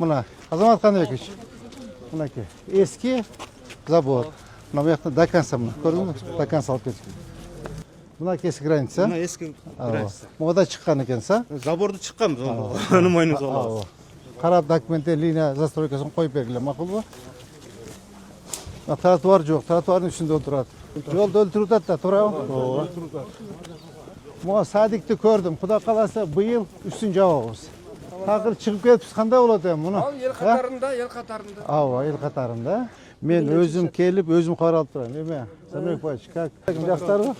Mına Azamat Kanıbek'miş. Mına ki eski забор. Mına bu yakta Dakansa mı? Gördün mü? Dakansa alıp geçti. Mına eski граница. Mına eski граница. Moda çıkan ekensa. Заборды çıqqanбыз. Onu moynuңuzга алабыз. Qarab dokumentте линия застройкасын коюп бергиле, макул бу? Тротуар жок, тротуардын үстүндө отурат. Жолду өлтүрүп атат да, туурабы? Мына садикти көрдүм. Кудай кааласа быйыл үстүн жабабыз. Такыр чыгып кетипсиз, кандай болот эми муну? Ал ел катарында. Ооба, ел катарында. Мен өзүм келип, өзүм кабар алып турам. Эме, Самек Пач, как? Жакшыларбы?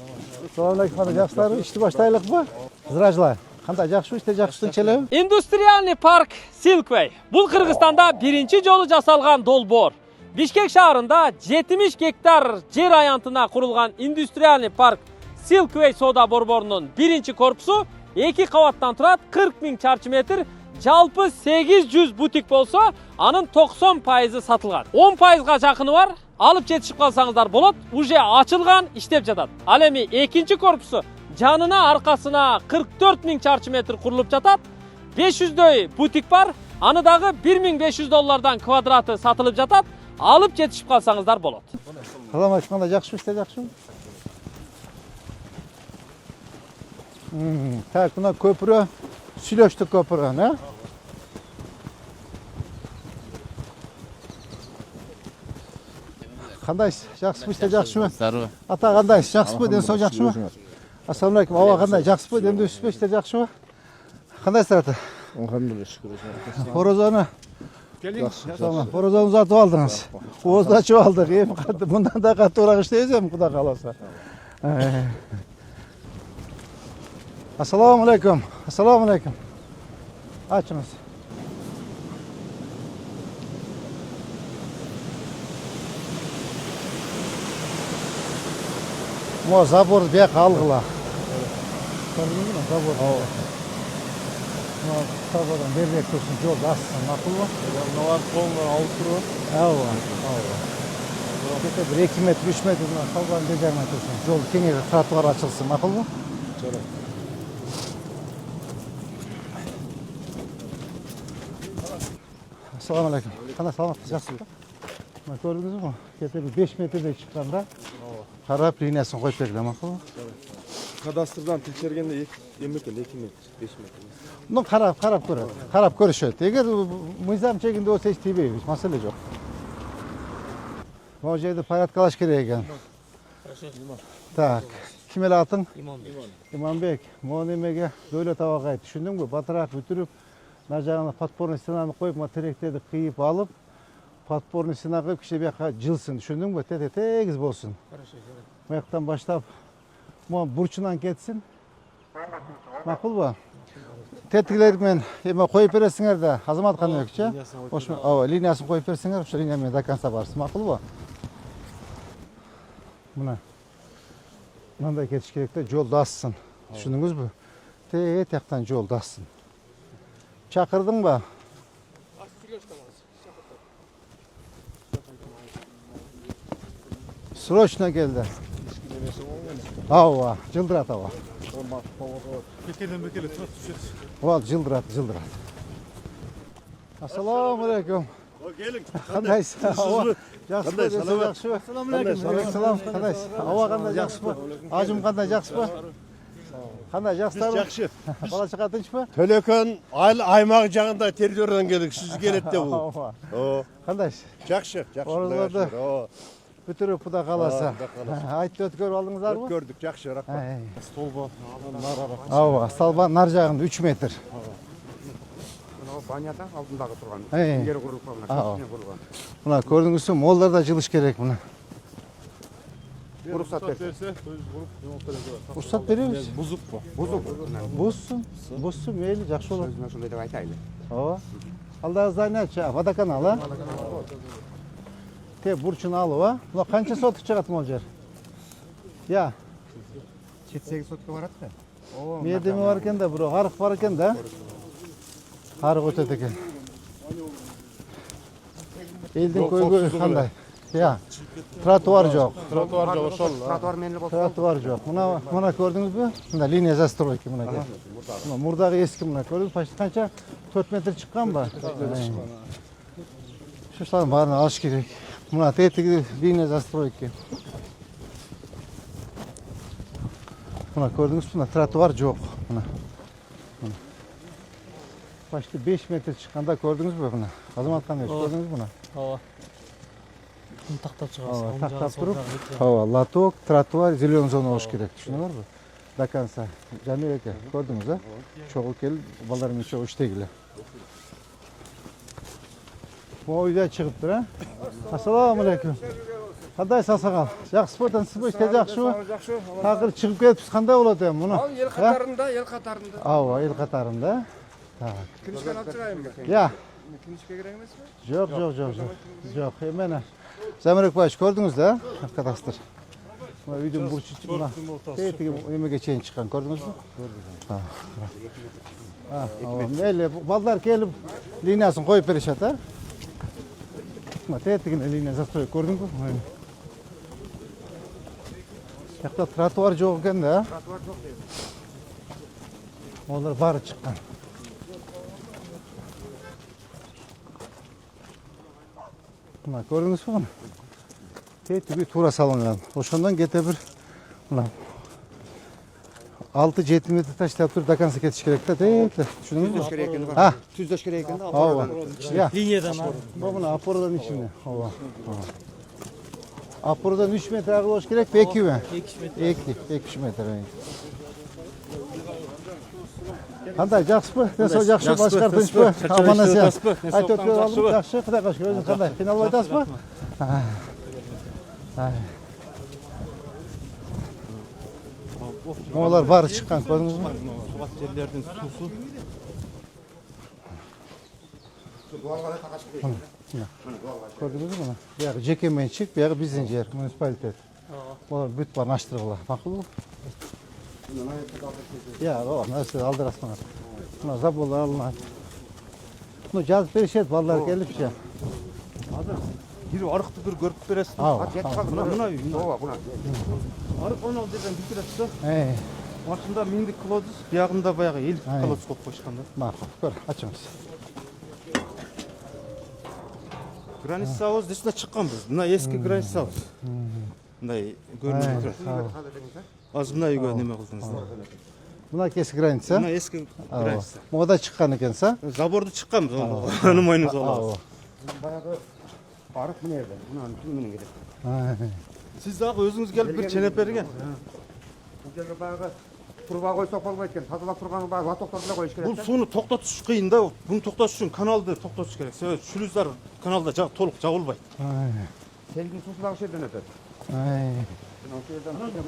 Салам алейкум, жакшыларбы? Ишти баштайлыкпы? Зражла. Кандай жакшыбы, иште жакшысын челеби? Индустриальный парк Silkway. Бул Кыргызстанда биринчи жолу жасалган долбоор. Бишкек шаарында 70 гектар жер аянтына курулган индустриальный парк Silkway соода борборунун биринчи корпусу 2 кабаттан турат, 40 000 чарчы метр, жалпы 800 бутик болсо, анын 90% сатылган. 10%га жакыны бар, алып жетишип калсаңыздар болот, уже ачылган, иштеп жатат. Ал эми экинчи корпусу жанына аркасына 44 000 чарчы метр курулуп жатат. 500дөй бутик бар, аны дагы $1,500 квадраты сатылып жатат. Алып жетишип калсаңыздар болот. Салам алейкум, кандай жакшыбы, иште жакшыбы? Так, мына көпүрө, сүйлөштүк көпүрө, не? Кандайсыз? Жакшыбы, иште жакшыбы? Ата кандайсыз? Жакшыбы, ден соо жакшыбы? Ассалам алейкум, аба кандай? Жакшыбы, демдесизби, иште жакшыбы? Кандайсыздар ата? Алхамдулилlah, шүкүр. Хорозону Хорозону сатып алдыңыз. Оозду ачып алдык. Эми мындан да каттуураак иштейбиз эми, Кудай кааласа. Ассаламу алейкум. Ассаламу алейкум. Ачыңыз. Мо забор бияка алгыла. Көрдүңүзбү? Забор. Sabahdan berrek dursun, yol assın, makul mu? Bunlar kolunu alıp duruyor. Bir 2 metre, 3 metre sabahdan becermek dursun. Yol kengeyip trotuar açılsın, makul mu? Çorap. Assalamu aleykum. Qanday salamat, yaxshimi? Mana ko'rdingizmi? Kete bir 5 metrede chiqqanda qarab liniyasini qo'yib berdilar, ma'qulmi? Kadastrdan tekshirganda 2 metr, 2 metr, 5 metr. Bunu qarab ko'radi. Qarab ko'rishadi. Agar mizam chekindi bo'lsa hech tegmaydi, hech masala yo'q. Bu yerda payatqalash kerak ekan. Tak. Kim ela atın? İmanbek. Bu nimaga davlat avoga tushundingmi? Bataraq bitirib, najag'ini подпорный стенаны qo'yib, matereklarni qiyib olib, подпорный стена qo'yib, kishi bu yoqqa jilsin, tushundingmi? Tegiz bo'lsin. Bu yoqdan boshlab, bu burchidan ketsin. Ma'qul bu. Tetikler men ema qo'yib berasinglar da, Azamat Kanıbekchi. O'sha, liniyasini qo'yib bersinglar, o'sha liniya men dakansa barsiz. Ma'qul bu. Buna. Bunday ketish kerakda, yo'lda assın. Tushundingizmi? Yoqdan yo'lda assın. Chaqirdingmi? Срочно keldi. Ava, jildirat ava. Bekele turat düşeriz. Val jildirat. Assalomu alaykum. Gelin. Qandaysiz? Yaxshimi? Yaxshimi? Assalomu alaykum. Alaykum. Qandaysiz? Ava qanday, yaxshimi? Ajim qanday, yaxshimi? Qanday, yaxshilarmi? Yaxshi. Bola chaqa tinchmi? Төлөкөн аймак жагында территориядан келдик. Сиз келет да бул. Qandaysiz? Жақсы. Orozlarda bitirib Xudo qalasa. Aytdi o'tkөрүп aldingizlarmi? Gördük, жақсы, рахмат. Stolba, ава, столба нар жагында 3 метр. Баняда алдындағы тұрған. Жер құрылып қалған. Мына көрдүңүзбү? Молларда жылыш керек мына. Рұқсат берсе. Рұқсат беребиз. Бузук бу. Бузсун, мейли, жакшы болот. Өзүнө ошондой деп айтайлы. Ооба. Алда зданиячы, водоканал, а? Те бурчун алып, а? Мына канча соток чыгат могул жер? Я. 7-8 сотка барат да. Медеми бар экен да, бирок арык бар экен да. Арык өтөт экен. Элдин көйгөйү кандай? Ya. Trotuar yok. Trotuar жоқ, ошол. Тротуар менен болсо. Trotuar yok. Mına gördünüz mü? Mına liniya застройки mına. Murdagı eski mına gördünüz. Paşta kança 4 metre çıkan mı? Şu şuların barını alış gerek. Mına tetigi liniya застройки. Mına gördünüz mü? Trotuar yok. Mına. Başta 5 metre çıkanda gördünüz mü buna? Adım atkan yok. Gördünüz mü buna? ооба тактап чыгасыз Ооба, тактап туруп. Ооба, лоток, тротуар, зелёный зона болуш керек. Түшүнүңөрбү? До конца. Жамил эке, көрдүңүз, а? Чогуу келип, балдар менен чогуу иштегиле. Могу үйдө чыгыптыр, а? Ассаламу алейкум. Кандай сасагал? Жакшысызбы, тынчсызбы, иште жакшыбы? Жакшы. Такыр чыгып кетипсиз, кандай болот эми муну? Ал ел катарында, ел катарында. Ооба, эл катарында. Так. Киришкен алып чыгайынбы? Я. Киришке керек эмеспи? Жок, жок, жок, жок. Жок, эмне? Замирек Баевич, көрдүңүз да, arkadaşlar. Мына үйдүн бурчу мына. Тетиги эмеге чейин чыккан, көрдүңүзбү? Көрдүм. Мейли, балдар келип линиясын коюп беришет, а? Мына тетигине линия застройка, көрдүңбү? Жакта тротуар жок экен да, а? Тротуар жок дейт. Олар баары чыккан. Мына көрдүңүзбү муну? Тетиги туура салынган. Ошондон кете бир мына 6-7 метр таштап туруп до конца кетиш керек да, тетиги. Түшүндүңүзбү? Керек экен А, бар. Түздөш керек экен да. ооба. Я, линиядан бу мына опорадан ичинде. Ооба. Опорадан 3 метр ары болуш керек, 2 ми? 2 метр. Кандай, жакшысызбы? Ден жакшы, башкар тынчпы? Аман эсен. Айтып алдым, жакшы, Кудайга шүкүр. Өзүң кандай? Кыйналып атасызбы? Олар баары чыккан, көрдүңүзбү? Сугат жерлердин суусу. Дуалга да такашып дейт. Көрдүңүзбү муну? Бuyagы жеке менчик, бuyagы биздин жер, муниципалитет. Олар бүт баарын аштыргыла. Макулбу? Ya, o nasıl aldırasın. Buna zabol alınat. Bunu жазып беришет, балдар келипчи. Азыр бир арыкты бир көрүп бересиз. Мына үй. Ооба, мына. Арык 16 жерден битирет да. Башында 1000 колодус, биягында баягы 50 колодус коюп койшкан да. Макул, көр, ачыңыз. Границабыз десте чыккан биз. Мына эски границабыз. Мындай көрүнүп турат. Азыр мына үйгө неме кылдыңыз. Мына кеси граница. Мына эски граница. Мода чыккан экенсиз, а? Заборду чыкканбыз, аны мойнубузга алабыз. Баягы арык мына жерде. Мына түү менен келет. Сиз дагы өзүңүз келип бир ченеп берген. Бул жерге баягы турба койсок болбойт экен. Тазалап турганы баягы лотоктор деле коюш керек. Бул сууну токтотуш кыйын да. Буну токтотуш үчүн каналды токтотуш керек. Себеби шлюздар каналда толук жабылбайт. Селдин суусу дагы жерден өтөт.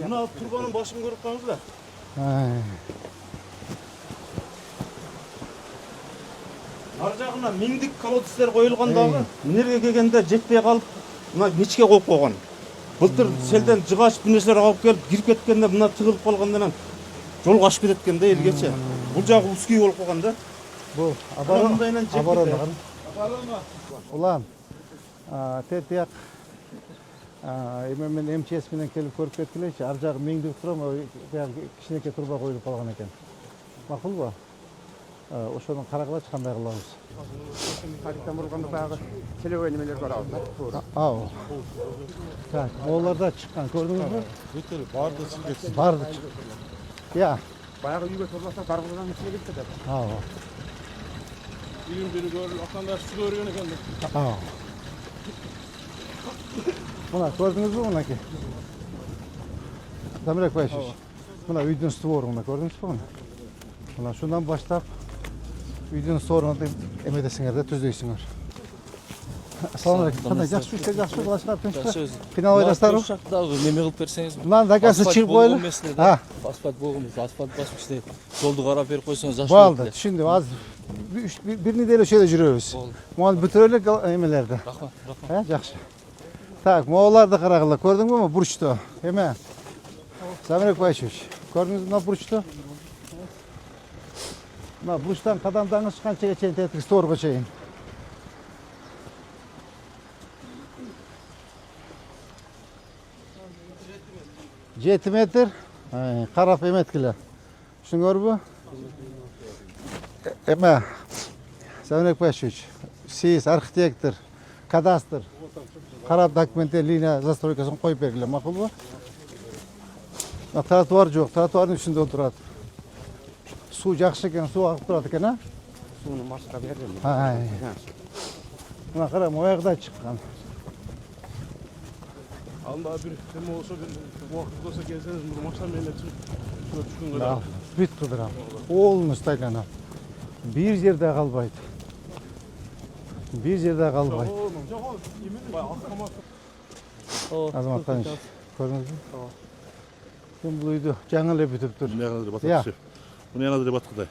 Мына турбанын башын көрүп калыңыздар. Ар жагына 1000 колодустер коюлган дагы энергия келгенде жетпей калып, мына мичке коюп койгон. Былтыр селден жыгач бир нерселер алып келип кирип кеткенде мына тыгылып калгандан жол ачып кетет экен да элгече. Бул жагы узкий болуп калган да. Бул оборона. Улан. Тетияк мен МЧС менен келип көрүп кеткилечи. Ар жагы миңдик турам, баягы кичинекей турба коюлуп калган экен. Макулбу? Ошону карагылачы кандай кылабыз? Тарихтан бурганда баягы телебой немелер көрабыз да. Ау. Так, оларда чыккан, көрдүңүзбү? Бүтүн барды чыккан. Барды. Я. Баягы үйгө турласа каргылдан ичине кирип кетет. Ау. Үйүн бири көрүп, аканда су көргөн экен. Ау. Мына көрдүңүзбү мынакей? Замирек Баевич. Мына үйдүн створу мына көрдүңүзбү муну? Мына ушундан баштап үйдүн створун эмедесиңер да түздөйсүңөр. Assalamu alaikum. Кандай жакшы иште жакшы кылашыңар тынчпы? Кыйналбай атасыздарбы? Ушактагы неме кылып берсеңиз. Мына дагасы чыгып коелу. Асфальт болгонбуз, асфальт басып иштейт. Жолду карап берип койсоңуз жакшы Болду, түшүндүм. Азыр бир неделе ошол жерде жүрөбүз. Муну бүтүрөлүк эмелерди. Рахмат. Жакшы. Так, мооларды карагыла. Көрдүңбү бурчту? Эме? Замирек Баевич, көрдүңүзбү мына бурчту? Мына бурчтан кадамдаңыз канчага чейин тетиги створго чейин? 7 metr. Qarab emetkile. Düşüngörбү? Эме Сәмірек Пашевич, сиз архитектор, кадастр, қарап документтер, линия застройкасын қойып бергіле, мақұл ба? Тротуар жоқ, тротуардың ішінде отырады. Су жақсы екен, су ағып тұрады екен, а? Суны маршрутқа бердім. Мына қарам, ояқта шыққан. Анда bir hem olsa bir vakit olsa gelseniz bunu maçtan meyle düşkün kadar. Бүт қыдырам. Олын ұстайланам. Bir жерде қалбайды. Bir жерде қалбайды. Азамат Қаныш, көрдіңіз бе? Мен бұл үйді жаңа эле бүтүп тұр. Bunu yanına battık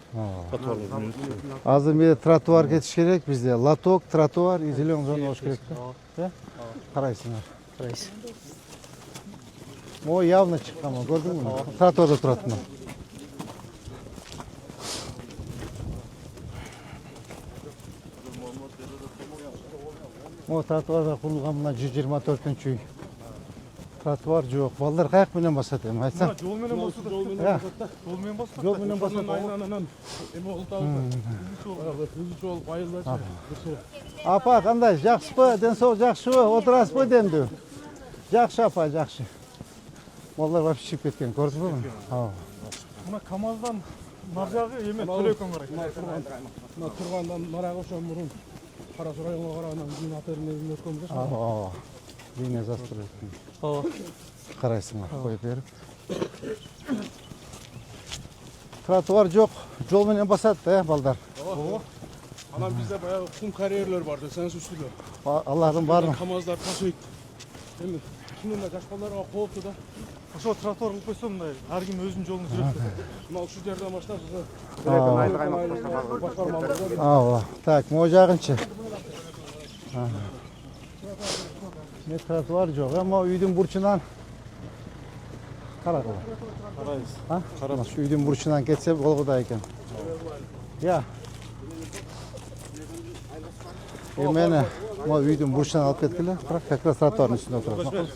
Азыр менде тротуар кетиш керек, бізде лоток, тротуар, зелен зона болуш керек. Қарайсыңдар. Қарайсың. О, явно шыққан, көрдің бе? Тротуарда тұратын. О, тротуарда құрылған мына 124-ші үй. Тротуар жоқ. Балдар қаяқ менен басады ем, айтсам? Jol menen bolsa da. Jol menen bolsa. Жол менен басады. Aynen. Эме олтабы. Hızlı ol, bayıldaşı. Апа, қандай? Жақсы ба? Денсаулық жақсы ба? Отырасыз ба денді? Жақсы апа, жақсы. Балдар вообще шығып кеткен, көрдіңіз бе мұны? Мына Камаздан нар жағы эме төлөкөн карайт. Мына тургандан нарага ошон мурун Кара Суу районуна караган кийин атерин өткөнбүз. Линия застройка. Қарайсыңдар, қойып беріп. Тротуар жоқ, жол менен басады, балдар. Анан бизде баягы кум карьерлер бар да, сенс үстүлөр. Аллахтың барын. Камаздар ташыйт. Эми чынында жаш балдарга коопту да. Ошо тротуар кылып койсо мындай ар ким өзүнүн жолун жүрөт. Мына ушул жерден баштап Ава, так, мо жагынчы. Не тротуар жоқ, ама үйдің бурчунан қарақылы. карайбыз. Қарайбыз. Үйдің бурчунан кетсе болғыда екен. Я. Мені мо үйдің бурчунан алып кеткілі, бірақ как раз тротуардың үстінде отырады.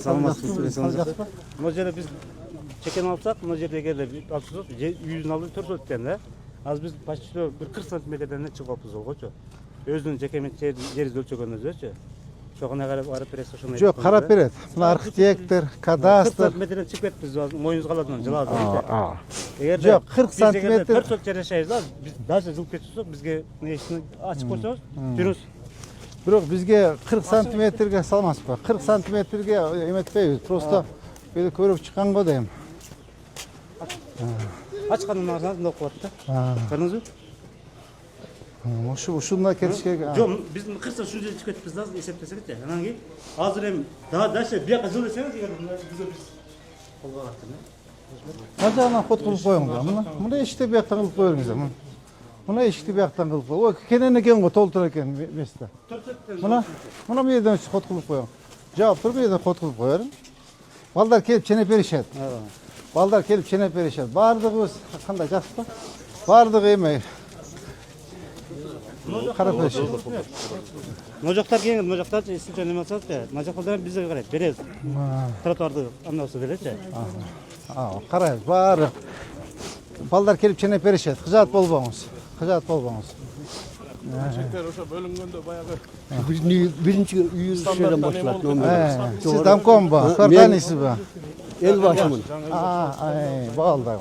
Саламатсыз. Мына жерде біз чекен алсақ, мына жерде егер алсақ, үйдің алды 4 өткен да. Аз біз почти bir 40 сантиметрден шығып алыппыз олғычы. Өзінің жекемен жеріз өлчөгөн өзі. Соғына қарап арып бересіз ошоны. Жоқ, қарап береді. Мына архитектор, кадастр. 40 сантиметрден шығып кетіппіз, мойнымыз қалатынан жылады. Жоқ, 40 сантиметр. 4 сот жарашайыз да, біз даже жылып кетсек, бізге несini ашып қойсаңыз, жүріңіз. Бірақ бізге 40 сантиметрге салмас па? 40 сантиметрге еметпейбіз. Просто бері көріп шыққан ғой деймін. Açqanın ağzına ne okuvattı? Görünüz mü? Ушунда кетиш керек. Жоқ, біздің қырса şu жерге çıkıp biz lazım есептесек те. Анан кейін азыр эми дальше бияққа жыл десеңіз егер біз қолға қаттым. Мына жағынан ход қылып қойыңыздар. Мына ешікті бияқтан қылып қойыңыздар. Мына ешікті бияқтан қылып қойыңыздар. О, кенен екен ғой, толтыр екен месті. Мына мерден ход қылып қойың. Жауап тұр, мерден ход қылып қойырын. Балдар келіп ченеп берішеді. Балдар келіп ченеп берішеді. Бардығыз, қандай жақсы ба? Бардығы емей. Қарап берішеді. Мына жақтар келіңіз, мына жақтар сілтен неме алсаңыз да, мына жақтар бізге қарайды, береміз. Тротуарды андаусы береді. Қарайыз, бары. Балдар келіп ченеп берішеді. Құжат болбаңыз. Құжат болбаңыз. Çekler ошо бөлүнгөндө баягы Birinci üyüsüyle başlar. Siz damkom ba? Sortanıysiz ba? El başımın. Bağıldı.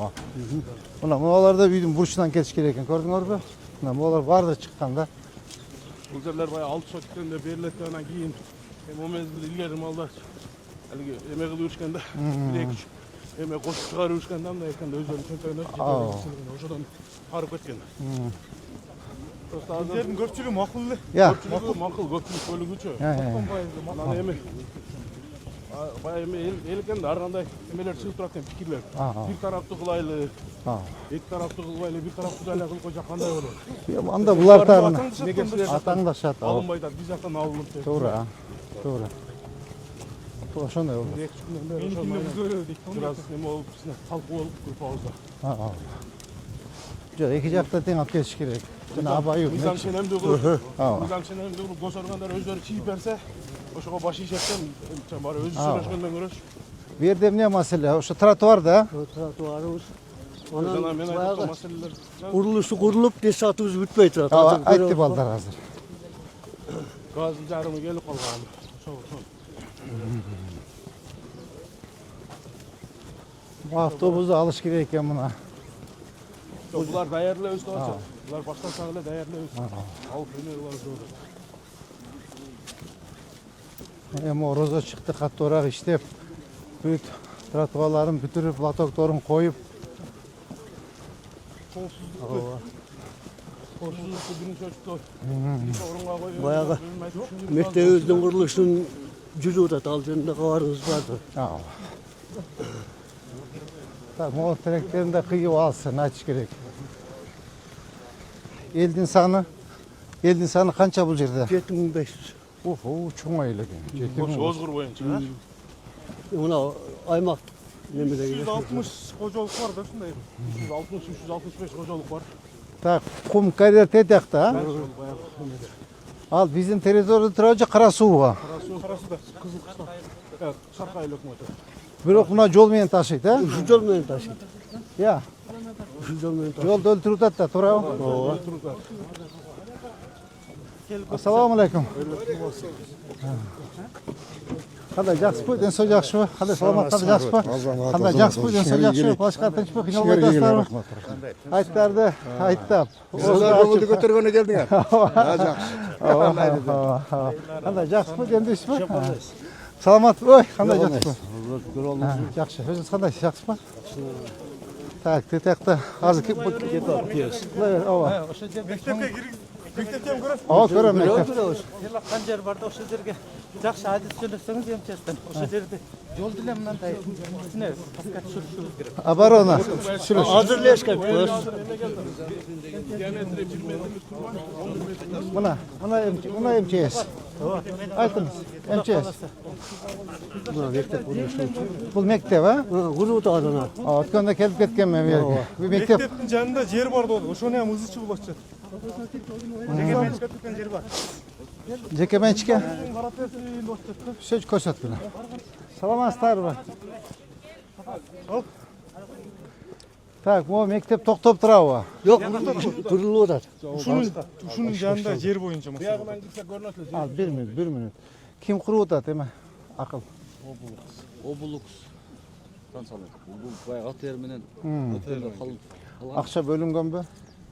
Оларда үйдің бұрышынан кетіш керек екен, көрдіңіз бе? Олар барды шыққанда. бул жерлер баягы 6 соткенде берилет анан кийин о мезгилде илгери малдар алиги эме кылып жүрүшкөндө 1-2 эме кошуп чыгарып жүрүшкөндө андай экенде өздөрүнүн чөнтөгүнө ошодон карып кеткен. Просто азырдын көпчүлүгү макул эле. Макул көпчүлүк бөлүгүчү. Анан эми баягы эме эл экен да ар кандай эмелер чыгып турат экен пикирлер. Бир тараптуу кылайлы, эки тараптуу кылбайлы, бир тараптуу эле кылып койсок кандай болот? Анда булартарын атаңдашат. Алынбайт, биз жактан алынып деп. Туура. Туура. Ошондой болот. Бираз эме болуп, талкуу болуп группабызда. Жок, эки жакта тең алып кетиш керек. Жана абайы. Мыйзам ченемдүү кылып, мыйзам ченемдүү кылып, гос органдар өздөрү чийип берсе, ошого баш ийишет баары өзү сүйлөшкөндөн көрөчү. Bu yerde emne mesele? Şu trotuar da. Trotuarımız. Жана Onun мен bayağı айтып маселелер. kuruluşu kurulup desatımız bitmey turат. Tamam, aytты balдар hazır. Газдын жарымы келип калган. Ошол. Bu avtobusu alış gerek ekan buna. Булар даярдап өстүп атат. Булар баштансак эле даярдап өстүп. Алып эне булар жолу. Эми орозо чыкты, каттуураак иштеп, бүт тротуарларын бүтүрүп, лотокторун коюп. Коопсуздукту биринчи очту. Орунга коюп. Bayağı mektebimizin kuruluşunun cüzü da al jönünde kavarımız vardı. Al. Так, мол тилектерин да кыйып алсын, айтыш керек. Элдин саны канча бул жерде? 7500. Чоң эл экен. 7000. Озгур боюнча. Buna aymak nemede gidiyor. 360 кожолук бар да ушундай. 360-365 кожолук бар. Так, кум карьер тетекта. Ал биздин территорияда турабы же Кара Сууга? Карасуда кызыл кыштак. Шаркай өкмөтү. Бирок мына жол менен ташыйт, а? Şu yol menен taşıydı. Я. Şu yol menен taşıydı. Жолду өлтүрүп атат да, туурабы? Ассаламу алейкум. Кандай жакшысызбы? Ден соо жакшыбы? Кандай саламат, кандай жакшысызбы? Кандай жакшысызбы? Ден соо жакшыбы? Башка тынчпы? Кыйналбай атасыздарбы? Айттарды айттап. Көңілді көтергені келдіңер. Кандай жакшысызбы? Демдейсизби? Саламат, ой, кандай жакшысызбы? Жакшы. Өзүңүз кандай, жакшысызбы? Так, тетекте азыр кеп кетип. Ооба. Мектепте көрөсүз. Ооба, көрөм мектеп. Эле канжер бар да ошол жерге жакшы адис жөнөтсөңүз МЧСтен ошол жерде жол деле мындай кичине паска түшүрүшүбүз керек. Оборона. Hazırlayışken göz. Мына МЧС. Айтыңыз, МЧС. Buna mektep kuruluşu. Бул мектеп, а? Kurulu da adına. Өткөндө келип кеткен мен берге. Бул мектеп. Мектептин жанында жер бар болду. Ошону эми ызычы болуп атышат. Жер бар. Жеке менчикке. Карапесин болуп атат. Сөз көрсөткүлө. Саламатсыздарбы? Так, могу мектеп токтоп турабы? Yok kurulu da. Ушунун жанында жер боюнча максат. Биягынан кирсе көрүнөт эле. Ал, 1 мүнөт. Ким куруп атат эми? Акыл. Обулукс. Тансалык. Бул баягы ат менен өткөндө калып. Акча бөлүнгөнбү?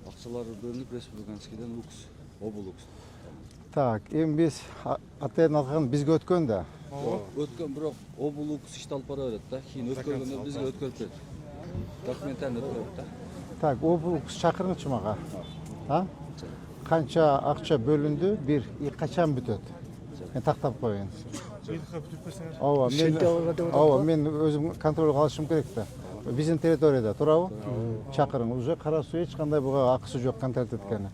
Акчалары бөлүнүп республиканскийден укс. Обулукс. Так, эми биз атайын алган бизге өткөн да. Өткөн бирок обулукс ишти алып бара берет да. Кийин өткөргөндө бизге өткөрүп берет. Документтерин өткөрөт да. Так, бул чакырыңызчы мага. А? Канча акча бөлүндү? Бир, качан бүтөт? Мен тактап коеюн. Ооба, мен өзүм контролго алышым керек да. Биздин территорияда турабы? Чакырың, уже Кара Суу эч кандай буга акысы жок контракт эткени.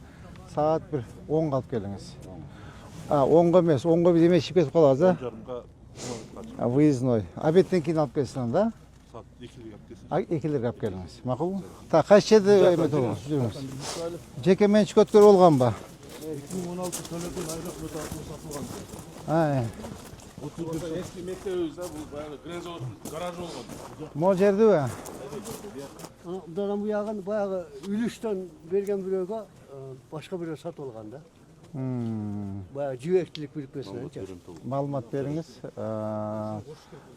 Саат бир 10 алып келиңиз. 10го эмес, 10го биз эме ишип кетип калабыз, а? Выездной. Обедтен кийин алып келсиң да? Саат 2-ге алып келсин. 2-лерге алып келиңиз. Макулбу? Так, кайсы жерде эме турабыз? Жүрүңүз. Жеке менчик өткөрүп болгонбу? 2016 төлөдөн айлык өтө атып сатылган. Eski mektebimizde bu bayağı Grenzov'un garajı olmadı. Могу жердиби? Buradan bu yağın bayağı ülüşten vergen bir öge başka bir sat olganda. Bayağı cüvekçilik birikmesine. Маалымат бериңиz.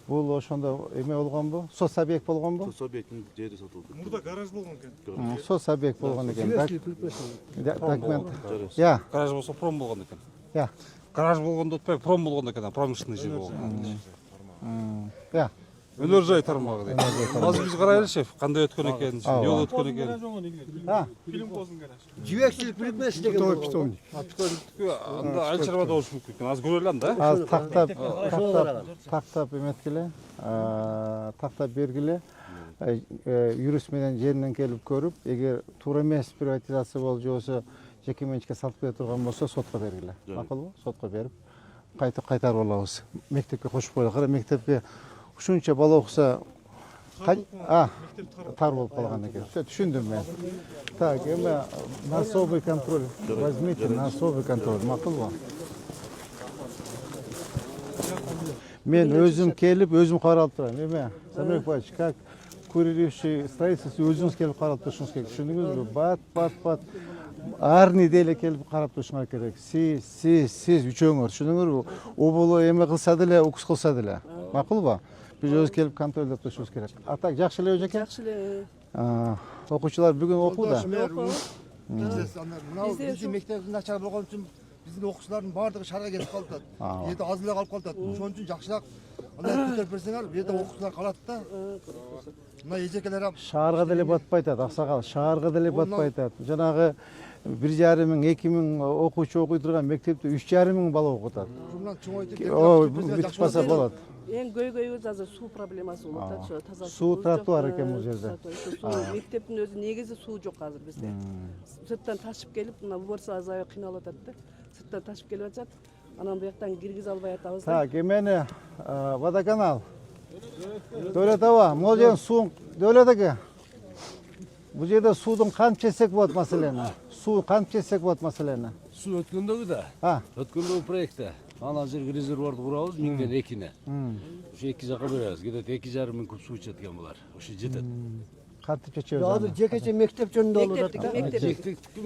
Бул ошондо эме болгонбу? Соц объект болгонбу? Объекtin жери satıldı. Burada garaj болгон экен. Соц объект болгон экен. Cüvekçilik birikmesine. Документ. Я. Гараж болсо пром болгон экен. Я. Гараж болгондо өтпөй пром болгон экен, промышленный жер болгон. Я. Өнөр жай тармагы дейт. Азыр биз карайлычы, кандай өткөн экен, жол өткөн экен. Film kozun garaj. Cüvekçilik birikmesi degen bu. Анда айыл чарбада болушу мүмкүн экен. Азыр көрөлү анда. Азыр тактап эметкиле. Тактап бергиле. Юрист менен жеринен келип көрүп, эгер туура эмес приватизация болуп же болсо жеке менчикке сатып кете турган болсо сотко бергиле. Макулбу? Сотко берип кайтарып алабыз. Мектепке кошуп коелу. Мектепке ушунча бала окуса тар болуп калган экен. Түшүндүм мен. Так, эми на особый контроль. Возьмите на особый контроль. Макулбу? мен өзім келіп, өзім қаралып тұрам. Еме, Самрек Павлович, как курирующий строительство өзіңіз келіп қаралып тұршыңыз керек. Түсіндіңіз бе? Бат. Ар неделе келіп қарап тұршыңа керек. Сіз үчөөңөр, түсіндіңіз бе? Оболу эме кылса деле, укус кылса деле. Макул ба? Біз өзі келіп контролдеп тұршымыз керек. Атак, жақсы эле эжеке? Жақсы эле. Окуучулар бүгүн окууда. Мынау биздин мектебибиз начар болгон үчүн биздин окуучулардын баардыгы шаарга кетип калып атат. Бу жерде аз эле калып калып атат. Ошон үчүн жакшыраак андай көтөрүп берсеңер, бу жерде окуучулар калат да. Мына эжекелер ам Шаарга деле батпай атат, аксакал. Шаарга деле батпай атат. Жанагы 1,5 мың, 2 мың окуучу окуй турган мектепте 3,5 мың бала окуп атат. ушундан чоңойтуп Бүтүп калса болот. Эң көйгөйүбүз азыр суу проблемасы болуп атат. Таза Суу тротуар экен бул жерде. Мектептин өзү негизи суу жок азыр бизде. Сырттан ташып келип, мына уборсыз аябай кыйналып атат да. Сырттан ташып келип атат. Анан бияктан киргизе албай атабыз да. Так, эмени водоканал. Дөлөт аба, могул жердин суу Дөлөт аке. Бул жерде суудун кантип чечсек болот маселени? Суу кантип чечсек болот маселени? Суу өткөндөгү да. Өткөндөгү проектте. Аны азыр резервуарды курабыз 1000ден 2-не. Ошо 2 жака беребиз. Кедет 2,5 мың куб суу ичет экен булар. Ошо жетет. Кантип чечебиз? Азыр жекече мектеп жөнүндө болуп атат.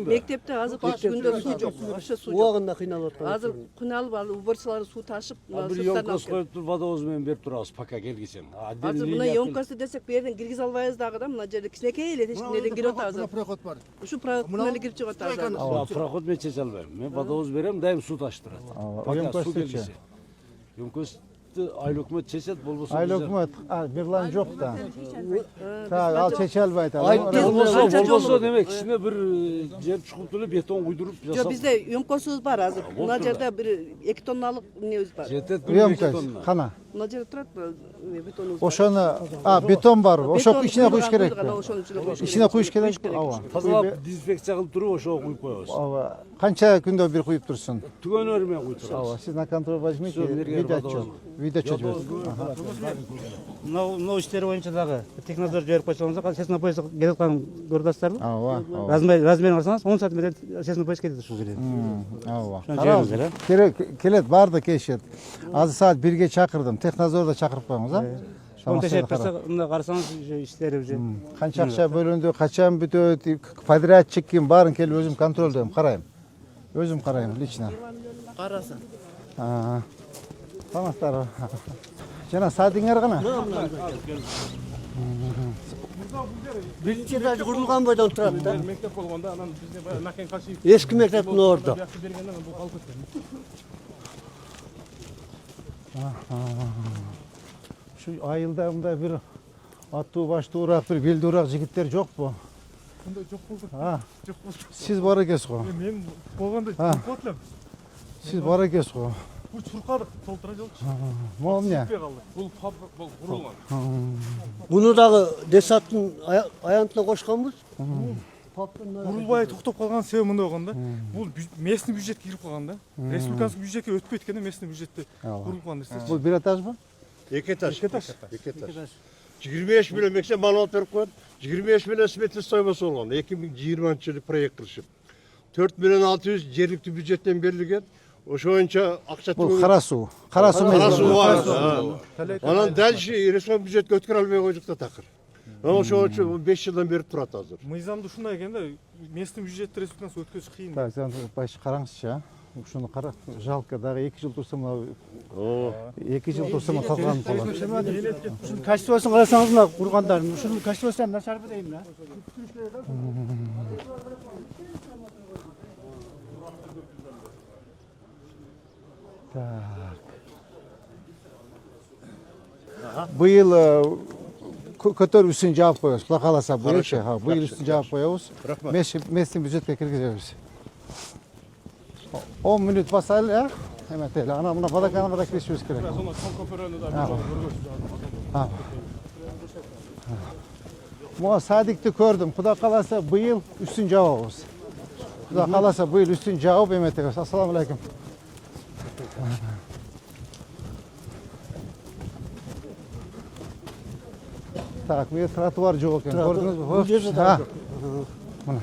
Мектепте азыр күндө суу жок. Ошо суу жок. Убагында кыйналып атат. Азыр кыйналып алып уборчылар суу ташып, Бир ёмкасы коюп туруп водовоз менен берип турабыз пока келгиче. Азыр мына ёмкасы десек бу жерден киргизе албайбыз дагы да, мына жерде кичинекей эле тешиктерден кирип атабыз. проход бар. Ушу проходтон эле кирип чыгып атабыз. Проход мен чече албайм. Мен водовоз берем, дайым суу ташып турат. Пока суу келгиче. Ёмкасы айыл өкмөт чечет, болбосо Айыл өкмөт, Мирлан жок да. Так, ал чече албайт. Болбосо демек кичине бир жер чукуп эле бетон куйдуруп Жок, жасап. бизде ёмкосубуз бар азыр. Мына жерде бир 2 тонналык эмебиз бар. Жетет бир Ёмкость, тонна. кана. Мына жерде турат бетонубуз. Ошону, бетон бар. Ошо ичине куюш керек. Ошонун ичине куюш керек. Ичине куюш керек. Ооба. Тазалап дезинфекция кылып туруп ошого куюп коебуз. Ооба. Канча күндө бир куюп турсун? Түгөнөр менен куюп турабыз. Ооба. Сиз на контроль возьмите, видео отчет. Мынау иштер боюнча дагы технадзор жиберип койсоңуздар, кайсы сесна поезд келип атканын көрүп атасыздарбы? Ооба. Размерин карасаңыз 10 сантиметр сесна поезд келет ушул жерге. Ооба. Караңыздар, Келет, барды келишет. Азыр саат 1-ге чакырдым. Технадзорду чакырып коюңуз, Шон тешеп берсе, мында карасаңыз иштери уже. Канча акча бөлүндү, качан бүтөт, подрядчик ким барын келип өзүм контролдойм, карайм. Өзүм карайм лично. Караса. Саламаттар. Жана саатыңар кана? Биринчи этаж курулган бойдон турат да. Мектеп болгондо анан бизде баягы Накен Кашиев Эски мектептин ордо. бияқты бергенден бул калып кеткен. Şu айылда мындай бир аттуу баштуураак, бир белдүүраак жигиттер жокпу? Мындай жок болду. Жок болду. Сиз бар экенсиз го. Мен болгондо болот элем. Сиз бар экенсиз го. Бул чуркадык толтура жолчу. Могу эмне? Бул фабрик бул курулган. Буну дагы Десаттын аянтына кошконбуз. Курулбай токтоп калган себеби мындай болгон да. Бул местный бюджетке кирип калган да. Республиканский бюджетке өтпөйт экен, местный бюджетте курулган нерсе. Бул бир этажбы? 2 этаж. 2 этаж. 25 миллион мексе маалымат берип коет. 25 миллион сметный стоимость болгон. 2020-жылы проект кылышып. 4 миллион 600 жергиликтүү бюджеттен берилген. Ошо боюнча акча Бул кара суу. Кара суу бар. Анан дальше республика бюджетке өткөрө албай койдук да такыр. Ошо үчүн 5 жылдан бери турат азыр. Мыйзамды ушундай экен да, местный бюджетти республикасы өткөзүш кыйын. Так, сен баш караңызчы. Ушуну кара, жалко дагы 2 жыл турса мына 2 жыл турса мына калган болот. Ушунун качествосун карасаңыз мына кургандардын, ушунун качествосу начарбы дейм да. Так. Быйыл көтөрүп үстүн жаап коебуз. Кудай кааласа быйылчы, быйыл үстүн жаап коебуз. Местный бюджетке киргизебиз. 10 минут басайлы, эметели. Ана мына водоканалга да киришибиз керек. Сонун көпөрөнү да көргөзүп. Могу садикти көрдүм. Кудай кааласа быйыл үстүн жаабыз. Кудай кааласа быйыл үстүн жаап эметебиз. Ассаламу алейкум. Так, bu trottoar жок экен. Көрдүңүзбү? Мына.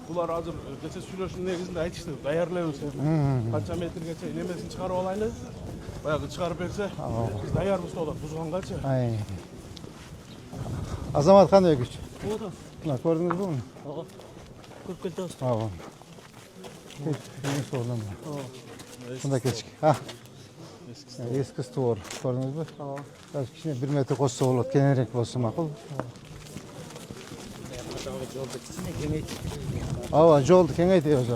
Булар азыр кече сүйлөшүүнүн негизинде айтышты, даярлайбыз. Канча метргече немесин чыгарып алайлы. Баягы чыгарып берсе, биз даярбыз болот, бузганганча. Азамат Ханбекович. Мына көрдүңүзбү муну? Ага. Көрүп келдиңиз. Мында кечки. Эски створ. Көрдүңүзбү? Кичине 1 метр кошсо болот, кененирээк болсо макул. Жолду кеңейтебиз.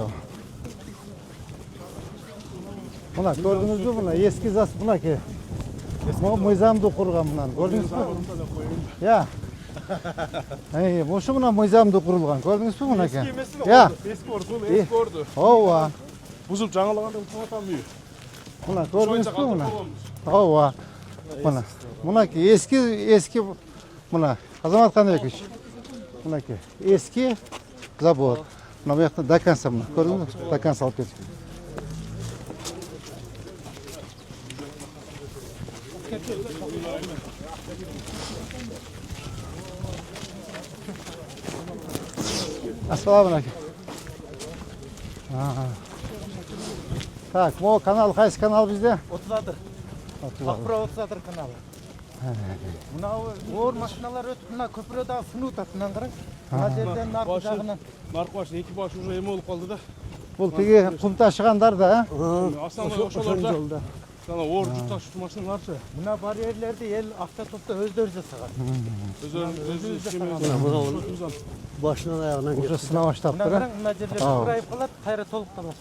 Мына көрдүңүзбү? Мына эски зас мынакей. Мыйзамды курган мынаны. Көрдүңүзбү? Ошо мына мыйзамды курулган. Көрдүңүзбү мынакей? Эски орду. Ооба. Бузуп жаңылаганда утуп атам үй. Мына көрдүңүзбү мына? Ооба. Мынакей эски мына Азамат Ханбекович. Мынакей эски завод. Мына бу жакта до конца мына. Көрдүңүзбү? До конца алып кеткен. Ассаламу алейкум. Так, bu kanal qaysi kanal bizde? 30'adır. Akpro 30'adır kanalı. Buna oğur maşinalar ötüp buna köprüye daha sunu utatından kırın. Buna жерден narkı жағынан. Narkı başı, iki başı уже ем olup kaldı da. Bu tigi kum taşıganlar da. Aslında oşalarda. Sana oğur jut taşıtı maşinalarça. Buna bariyerlerde el автотопта өздері жасаған. Başından ayağına Уже сынап баштапты. Мына жерлер құрайып қалады, қайра толықтамас.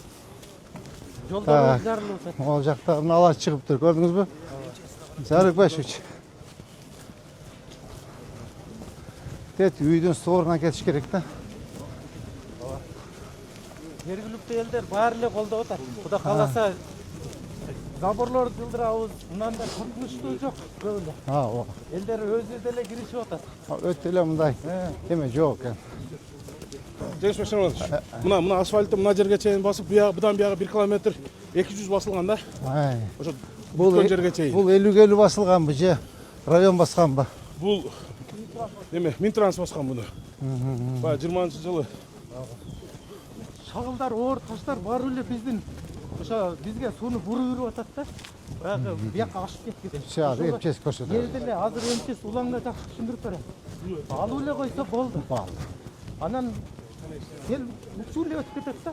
Жолдар жарылып жатады. Ол жақтағын ала шығып тұр, көрдіңіз бе? Зарыкбашевич. Үйдің сорына кетіш керек та. Жергілікті елдер барлығы қолдап отыр. Құда қаласа заборларды жылдырабыз. Мындан да қорқыныштуу жоқ көбүнө. Элдер өзү деле киришип атат. Өтө эле мындай. Эме жок экен. Жеңиш Машанович, мына асфальтты мына жерге чейин басып, будан бияга 1 километр 200 басылган да. Ошо бүткөн жерге чейин. Бул 50 басылганбы же район басканбы? Бул эме Минтранс баскан муну. Баягы 20-жылы. Шагылдар, оор таштар баары эле биздин ошо бизге сууну буруп кирип атат да. Баягы бияка ашып кеткен. Эмчес көрсөтөт. Жерде эле азыр эмчес улаңга жакшы түшүндүрүп берем. Алып эле койсо болду. Анан ел учуу эле өтүп кетет да.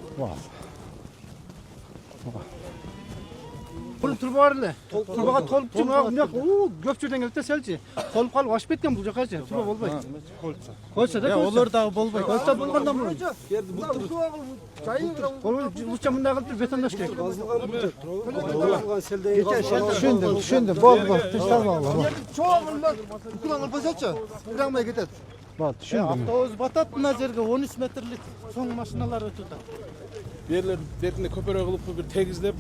Бул турба бар эле. Турбага толуп чыгып, көп жерден келет да селчи. Толуп калып ашып кеткен бул жакачы. Турба болбойт. Койсо да. Олар дагы болбойт. Койсо болгондон мурун. Бутча мындай кылып бетондош керек. Түшүндүм. Болду. Түшүндүм. Çoğunlar kullanır basatça. Bırakmaya gider. Болду, түшүндүм. Автобус батат мына жерге 13 метрлик соң машиналар өтүп атат. Берлер бетинде көпөрө кылып бир тегизлеп,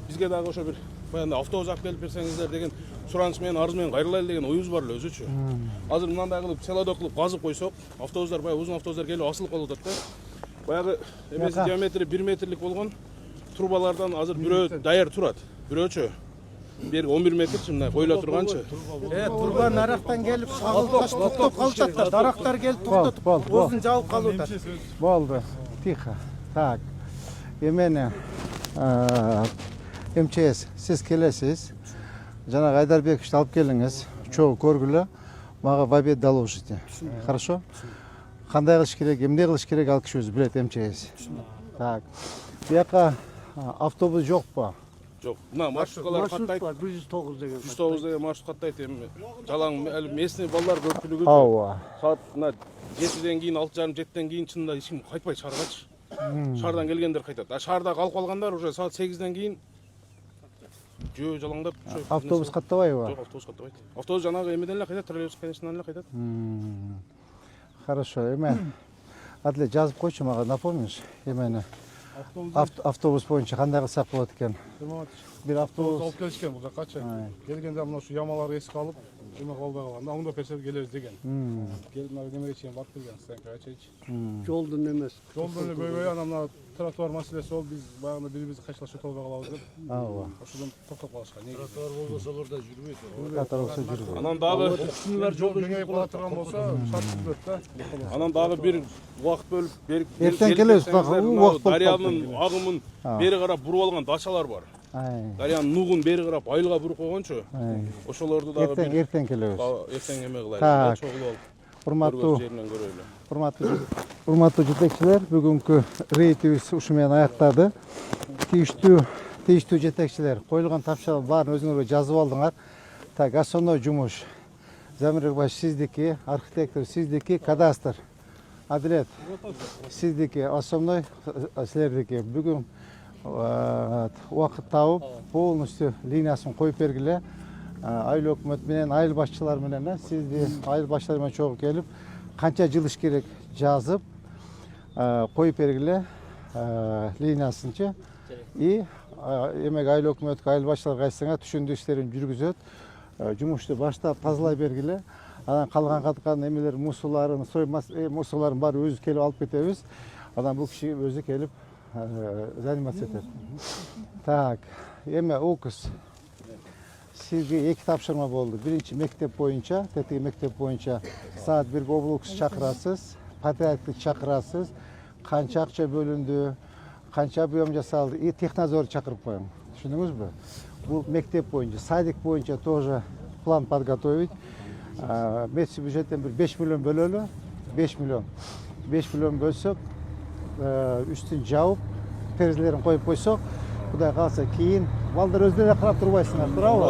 бизге дагы ошо бир баягы автобус алып келип берсеңиздер деген сураныч менен арыз менен кайрылайлы деген оюбуз бар эле өзүчү. Азыр мындай кылып селодок кылып газып койсок, автобустар баягы узун автобустар келип асылып калып атат да. Баягы эмеси диаметри 1 метрлик болгон трубалардан азыр бирөө даяр турат. Бирөөчө бери 11 метрчи мындай коюла турганчы. Турба нарактан келип шагылып токтоп калышат да. Дарактар келип токтотуп, өзүн жабып калып атат. Болду. Тихо. Так. Эмени МЧС сиз келесиз. Жана Айдарбековичти алып келиңиз. Чогуу көргүлө. Мага в обед доложите. Хорошо? Кандай кылыш керек, эмне кылыш керек ал киши өзү билет МЧС. Так. Бияка автобус жокпу? Жок. Мына маршруткалар каттайт. 109 деген. 109 деген маршрут каттайт эми. Жалаң местный балдар көпчүлүгү. Саат мына 7ден кийин 6:30-7ден кийин чынында эч ким кайтпайт шааргачы. Шаардан келгендер кайтат. Шаарда калып калгандар уже саат 8ден кийин жөө жалаңдап автобус каттабайбы? Жок, автобус каттабайт. Автобус жанагы эмеден эле кайтат, троллейбус конечнан эле кайтат. Хорошо, эме Адле жазып койчу мага, напомнишь эмени? Автобус боюнча кандай кылсак болот экен? Бир автобус алып келишкен бул жакачы. Келгенде мына ушу ямаларды эске алып, эме колдой калганда оңдоп берсе келебиз деген. Келип мына немеге чейин барып келген, станкага чейинчи. Жолдун эмес. Жолдун эле көйгөйү анан мына тротуар маселеси бол биз баягы бири-бирибизди кайчылашып өтө албай калабыз деп. Ооба. Ошодон токтоп калышкан. Тротуар болбосо аларда жүрбөйт. Тротуар болсо жүрбөйт. Анан дагы кимдер жолду кеңейип кала турган болсо, шарт түзөт да. Анан дагы бир убакыт бөлүп берип Эртең келебиз, убакыт болуп дарыянын агымын бери карап буруп алган дачалар бар. Дарыянын нугун бери карап айылга буруп койгончу. Ошолорду дагы эртең келебиз. Эртең эме кылайлы. Так. Урматтуу жетекчилер, бүгүнкү рейдибиз ушу менен аяктады. Тийиштүү жетекчилер коюлган тапшырмалардын баарын өзүңөр жазып алдыңар. Так, основной жумуш Замир Эркбаевич сиздики, архитектор сиздики, кадастр Адилет сиздики, основной силердики. Бүгүн убакыт табып полностью линиясын коюп бергиле. Айыл өкмөт менен, айыл башчылары менен, сизди айыл башчылары менен чогуу келип, канча жыл иш керек жазып, коюп бергиле линиясынчы. И эмек айыл өкмөткө, айыл башчыларга айтсаңар, түшүндүү иштерин жүргүзөт. Жумушту баштап тазалай бергиле. Анан калган каткан эмелер, мусуларын баары өзү келип алып кетебиз. Анан бул киши өзү келип заниматься этет. Так, эме укус. Сизге эки тапшырма болду. Биринчи мектеп боюнча, тетиги мектеп боюнча саат 1 облукс чакырасыз, патриотты чакырасыз, канча акча бөлүндү, канча объем жасалды, и технадзор чакырып коюң. Түшүндүңүзбү? Бул мектеп боюнча, садик боюнча тоже план подготовить. Мектеп бюджеттен бир 5 миллион бөлөлү, 5 миллион. 5 миллион бөлсөк, үстүн жауып, терезелерин коюп койсок, Кудай калса кийин балдар өздөрү карап турбайсыңар, туурабы?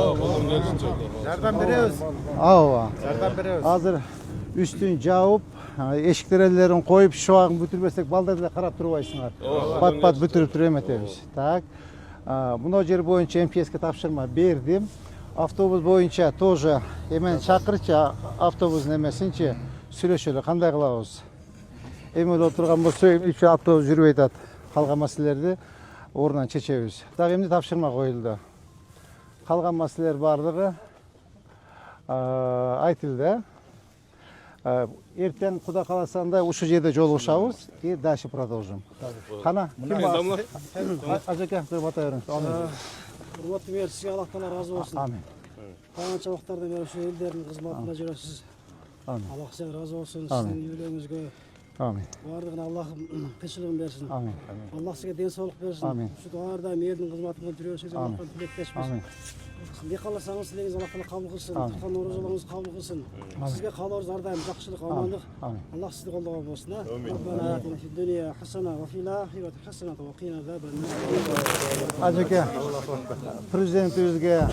Жардам беребиз. Ооба. Жардам беребиз. Азыр үстүн жауып, эшик терезелерин коюп, шубагын бүтүрбөсөк балдар деле карап турбайсыңар. Пат-пат бүтүрүп туруп эметебиз. Так. Мына жер боюнча МЧСке тапшырма бердим. Автобус боюнча тоже эмени чакырчы, автобустун эмесинчи сүйлөшөлү, кандай кылабыз? Эме отурган болсо, автобус жүрбөй атат. Калган маселелерди орунан чечебиз. Дагы эмне тапшырма коюлду? Калган маселелер баардыгы айтылды. Эртең Кудай кааласанда ушу жерде жолугушабыз и дальше продолжим. Кана, ким бар? Ажеке, бата бериңиз. Урматтуу мэр, сизге Аллах таала ыраазы болсун. Амин. Канча убактардан бери ушу элдердин кызматында жүрөсүз. Аллах сизге ыраазы болсун. Сиздин үйлөрүңүзгө Амин. баардыгына Аллах тынччылыгын берсин. Амин. Аллах сизге ден соолук берсин. Амин. Ушу ар дайым элдин кызматында жүрөсүз. Аллахтан тилектешпиз. Амин. Не кааласаңыз тилегиңиз Аллах таала кабыл кылсын. Туткан оорузуулугуңуз кабыл кылсын. Сизге каалоорубуз ар дайым жакшылык, амандык. Аллах сизди колдогон болсун. Раббана атина фид дунья хасана ва фил ахирати хасана ва кина азабан нар. Ажеке, президентибизге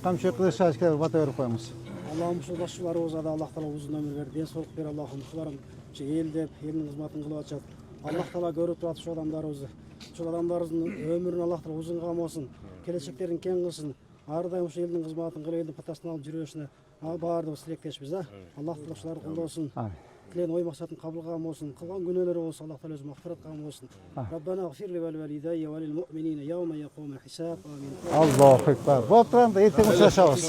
камчы кылышачка бата берип коюңуз. Аллахым ушул башчыларыбызга да Аллах таала узун өмүр бер, ден соолук бер. Аллахым ушуларым эл деп, элдин кызматын кылып атышат. Аллах таала көрүп турат ушул адамдарыбызды. Ушул адамдарыбыздын өмүрүн Аллах таала узун камасын, келечектерин кең кылсын. Ар дайым ушул элдин кызматын кылып, элдин патасын алып жүрүшүнө баардыгыбыз тилектешпиз. Аллах таала ушуларды колдосун. Тілеген ой мақсатын қабыл қылған болсын, қылған күнәлері болса Аллах тағала өзі мағфират қылған болсын. Раббана ғфир ли вәл валидайя вәл муъминина яума яқумул хисаб. Амин. Аллаху акбар. Болып тұрғанда ертең ұшырашамыз.